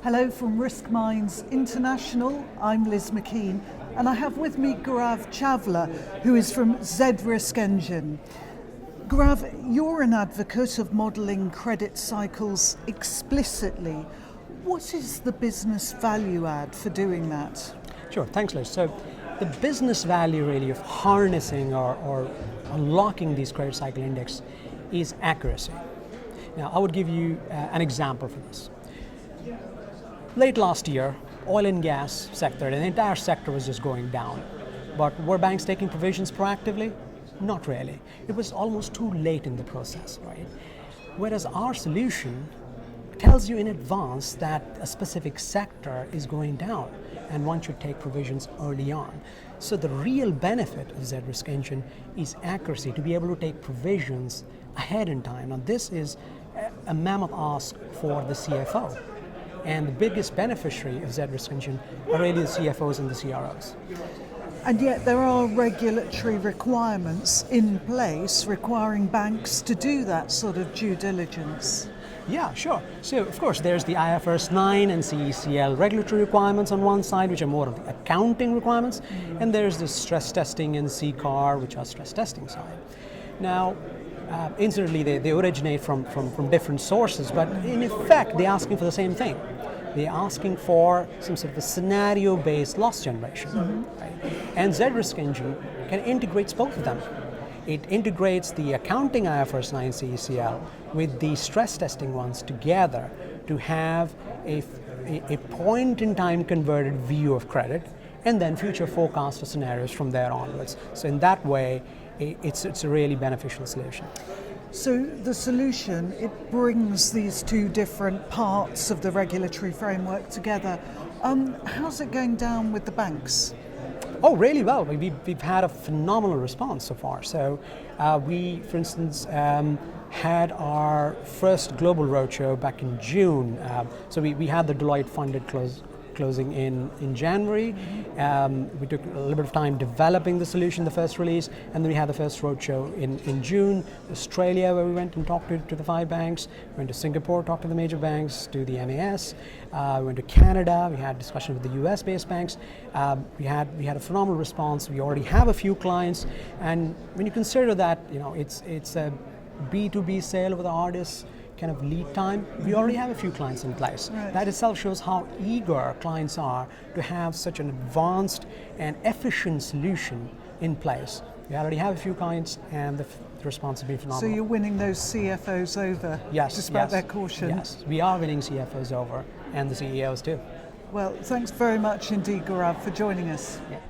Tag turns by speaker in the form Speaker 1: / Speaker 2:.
Speaker 1: Hello from Risk Minds International. I'm Liz McKean, and I have with me Gaurav Chawla, who is from Z Risk Engine. Gaurav, you're an advocate of modelling credit cycles explicitly. What is the business value add for doing that?
Speaker 2: Sure, thanks Liz. So the business value really of harnessing or unlocking these credit cycle index is accuracy. Now I would give you an example for this. Late last year, oil and gas sector, the entire sector was just going down. But were banks taking provisions proactively? Not really. It was almost too late in the process, right? Whereas our solution tells you in advance that a specific sector is going down and one should take provisions early on. So the real benefit of Z Risk Engine is accuracy, to be able to take provisions ahead in time. Now this is a mammoth ask for the CFO. And the biggest beneficiary of Z Risk Engine are really the CFOs and the CROs.
Speaker 1: And yet there are regulatory requirements in place requiring banks to do that sort of due diligence.
Speaker 2: Yeah, sure. So of course there's the IFRS 9 and CECL regulatory requirements on one side, which are more of the accounting requirements, and there's the stress testing and CCAR, which are stress testing side. Now, incidentally, they originate from different sources, but in effect, they're asking for the same thing. They're asking for some sort of a scenario-based loss generation. Right? And Z Risk Engine integrates both of them. It integrates the accounting IFRS 9 CECL with the stress testing ones together to have a point-in-time converted view of credit and then future forecast of scenarios from there onwards. So in that way, it's a really beneficial solution.
Speaker 1: So the solution, it brings these two different parts of the regulatory framework together. How's it going down with the banks?
Speaker 2: Oh, really well. We've had a phenomenal response so far. So we, for instance, had our first global roadshow back in June. So we had the Deloitte funded closing in January. We took a little bit of time developing the solution, the first release, and then we had the first roadshow in June. Australia, where we went and talked to the 5 banks. We went to Singapore, talked to the major banks, to the MAS. We went to Canada. We had discussion with the US-based banks. We had a phenomenal response. We already have a few clients, and when you consider that, it's a B2B sale with the hardest kind of lead time, we already have a few clients in place.
Speaker 1: Right.
Speaker 2: That itself shows how eager clients are to have such an advanced and efficient solution in place. We already have a few clients, and the response has been phenomenal.
Speaker 1: So you're winning those CFOs over, despite their caution?
Speaker 2: Yes, we are winning CFOs over, and the CEOs too.
Speaker 1: Well, thanks very much indeed, Gaurav, for joining us.
Speaker 2: Yeah.